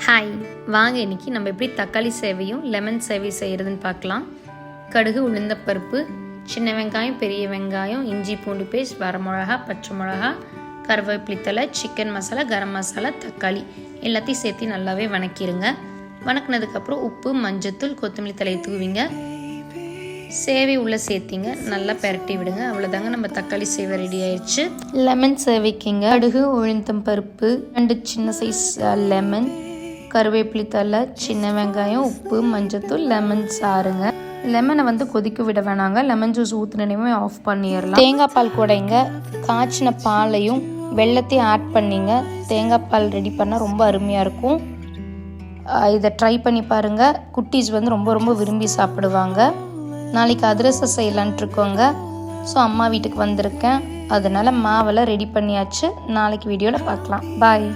Hi, வாங்க இன்றைக்கி நம்ம எப்படி தக்காளி சேவையும் லெமன் சேவை செய்கிறதுன்னு பார்க்கலாம். கடுகு, உளுந்தப்பருப்பு, சின்ன வெங்காயம், பெரிய வெங்காயம், இஞ்சி பூண்டு பேஸ்ட், வரமிளகா, பச்சை மிளகா, கருவேப்பிலை தழை, சிக்கன் மசாலா, கரம் மசாலா, தக்காளி எல்லாத்தையும் சேர்த்து நல்லாவே வணக்கிடுங்க. வணக்கினதுக்கப்புறம் உப்பு, மஞ்சத்தூள், கொத்தமல்லி தலையை தூவிங்க. சேவை உள்ளே சேர்த்திங்க, நல்லா பெரட்டி விடுங்க. அவ்வளோதாங்க, நம்ம தக்காளி சேவை ரெடி ஆயிடுச்சு. லெமன் சேவைக்குங்க கடுகு, உளுந்தம் பருப்பு, 2 சின்ன சைஸ் லெமன், கருவேப்பிலை தழை, சின்ன வெங்காயம், உப்பு, மஞ்சத்தூள், லெமன் சாறுங்க. லெமனை கொதிக்க விட வேணாங்க. லெமன் ஜூஸ் ஊற்றினே ஆஃப் பண்ணிடலாம். தேங்காய் பால் கூடைங்க காய்ச்சின பாலையும் வெள்ளத்தையும் ஆட் பண்ணிங்க. தேங்காய் பால் ரெடி பண்ணால் ரொம்ப அருமையாக இருக்கும். இதை ட்ரை பண்ணி பாருங்கள். குட்டீஸ் ரொம்ப விரும்பி சாப்பிடுவாங்க. நாளைக்கு அதிரசம் செய்யலான்ட்டு இருக்கோங்க. ஸோ அம்மா வீட்டுக்கு வந்திருக்கேன், அதனால் மாவெல்லாம் ரெடி பண்ணியாச்சு. நாளைக்கு வீடியோவில் பார்க்கலாம். பாய்.